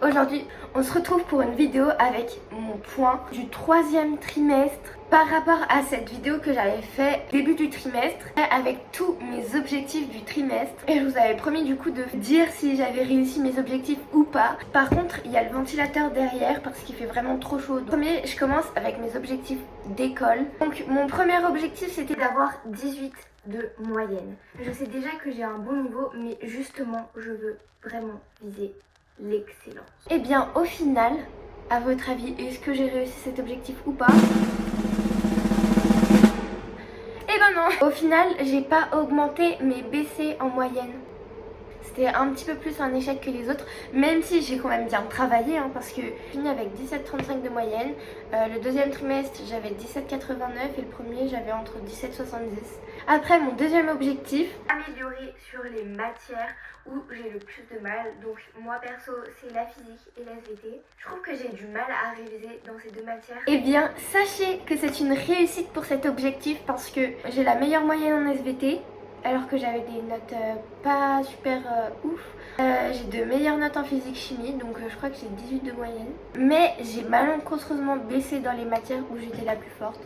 Aujourd'hui, on se retrouve pour une vidéo avec mon point du 3e trimestre par rapport à cette vidéo que j'avais fait début du trimestre avec tous mes objectifs du trimestre. Et je vous avais promis du coup de dire si j'avais réussi mes objectifs ou pas. Par contre, il y a le ventilateur derrière parce qu'il fait vraiment trop chaud. Premier, je commence avec mes objectifs d'école. Donc mon premier objectif c'était d'avoir 18 de moyenne. Je sais déjà que j'ai un bon niveau, mais justement je veux vraiment viser l'excellence. Et bien au final, à votre avis, est-ce que j'ai réussi cet objectif ou pas? Eh ben non. Au final, j'ai pas augmenté mais baissé en moyenne. C'était un petit peu plus un échec que les autres, même si j'ai quand même bien travaillé parce que j'ai fini avec 17,35 de moyenne. Le deuxième trimestre j'avais 17,89 et le premier j'avais entre 17,70. Après mon deuxième objectif, améliorer sur les matières où j'ai le plus de mal. Donc moi perso c'est la physique et la SVT. Je trouve que j'ai du mal à réviser dans ces deux matières. Eh bien sachez que c'est une réussite pour cet objectif parce que j'ai la meilleure moyenne en SVT. Alors que j'avais des notes pas super ouf. J'ai de meilleures notes en physique chimie, donc je crois que j'ai 18 de moyenne. Mais j'ai malencontreusement baissé dans les matières où j'étais la plus forte.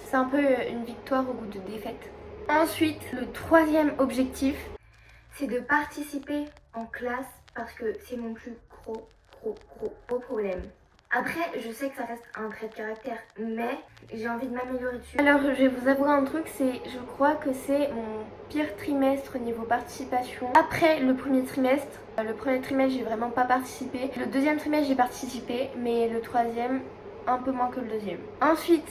C'est un peu une victoire au goût de défaite. Ensuite, le troisième objectif, c'est de participer en classe parce que c'est mon plus gros problème. Après, je sais que ça reste un trait de caractère, mais j'ai envie de m'améliorer dessus. Alors, je vais vous avouer un truc, je crois que c'est mon pire trimestre au niveau participation. Après le premier trimestre, j'ai vraiment pas participé. Le deuxième trimestre, j'ai participé, mais le troisième, un peu moins que le deuxième. Ensuite,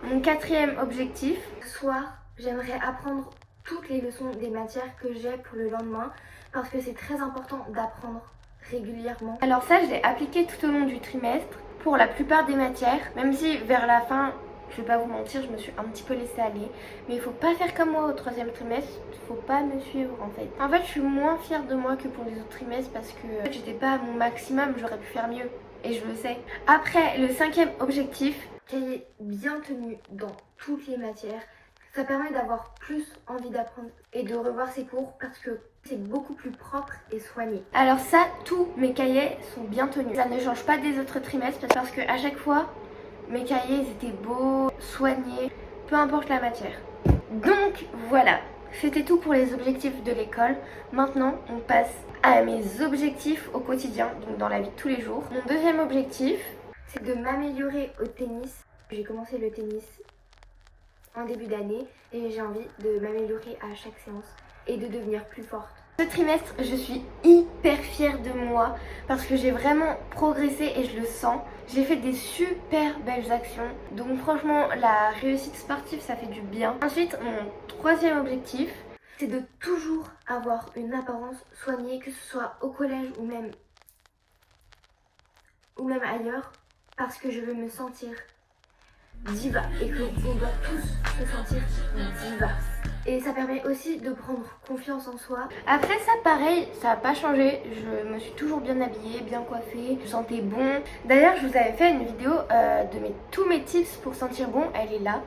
mon quatrième objectif, ce soir, j'aimerais apprendre toutes les leçons des matières que j'ai pour le lendemain, parce que c'est très important d'apprendre régulièrement. Alors ça, je l'ai appliqué tout au long du trimestre pour la plupart des matières, même si vers la fin, je vais pas vous mentir, je me suis un petit peu laissée aller. Mais il faut pas faire comme moi au troisième trimestre, il faut pas me suivre en fait. En fait, je suis moins fière de moi que pour les autres trimestres parce que j'étais pas à mon maximum, j'aurais pu faire mieux. Et je le sais. Après, le cinquième objectif, cahier bien tenu dans toutes les matières. Ça permet d'avoir plus envie d'apprendre et de revoir ses cours parce que c'est beaucoup plus propre et soigné. Alors ça, tous mes cahiers sont bien tenus. Ça ne change pas des autres trimestres parce que à chaque fois, mes cahiers ils étaient beaux, soignés, peu importe la matière. Donc voilà, c'était tout pour les objectifs de l'école. Maintenant, on passe à mes objectifs au quotidien, donc dans la vie de tous les jours. Mon deuxième objectif, c'est de m'améliorer au tennis. J'ai commencé le tennis en début d'année et j'ai envie de m'améliorer à chaque séance et de devenir plus forte. Ce trimestre, je suis hyper fière de moi parce que j'ai vraiment progressé et je le sens. J'ai fait des super belles actions, donc franchement la réussite sportive ça fait du bien. Ensuite, mon troisième objectif, c'est de toujours avoir une apparence soignée, que ce soit au collège ou même ailleurs, parce que je veux me sentir diva et qu'on doit tous se sentir diva. Et ça permet aussi de prendre confiance en soi. Après ça pareil, ça n'a pas changé. Je me suis toujours bien habillée, bien coiffée, je sentais bon. D'ailleurs je vous avais fait une vidéo de tous mes tips pour sentir bon, elle est là.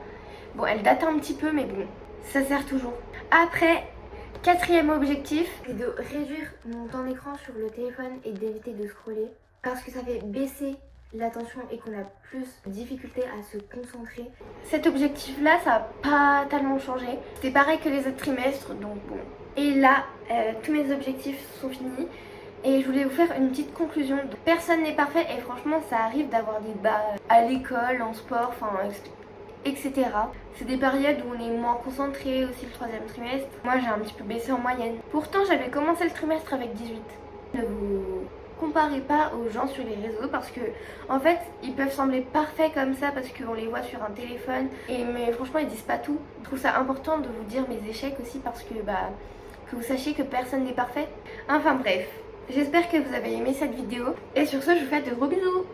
Bon, elle date un petit peu mais bon, ça sert toujours. Après, quatrième objectif, c'est de réduire mon temps d'écran sur le téléphone et d'éviter de scroller. Parce que ça fait baisser l'attention et qu'on a plus de difficulté à se concentrer. Cet objectif là ça n'a pas tellement changé, c'était pareil que les autres trimestres, donc bon. Et là tous mes objectifs sont finis et je voulais vous faire une petite conclusion. Personne n'est parfait et franchement ça arrive d'avoir des bas à l'école, en sport, enfin etc. C'est des périodes où on est moins concentré, aussi le troisième trimestre. Moi j'ai un petit peu baissé en moyenne. Pourtant j'avais commencé le trimestre avec 18. Ne vous comparez pas aux gens sur les réseaux parce que en fait ils peuvent sembler parfaits comme ça parce qu'on les voit sur un téléphone mais franchement ils disent pas tout. Je trouve ça important de vous dire mes échecs aussi parce que que vous sachiez que personne n'est parfait. Enfin bref, j'espère que vous avez aimé cette vidéo et sur ce je vous fais de gros bisous.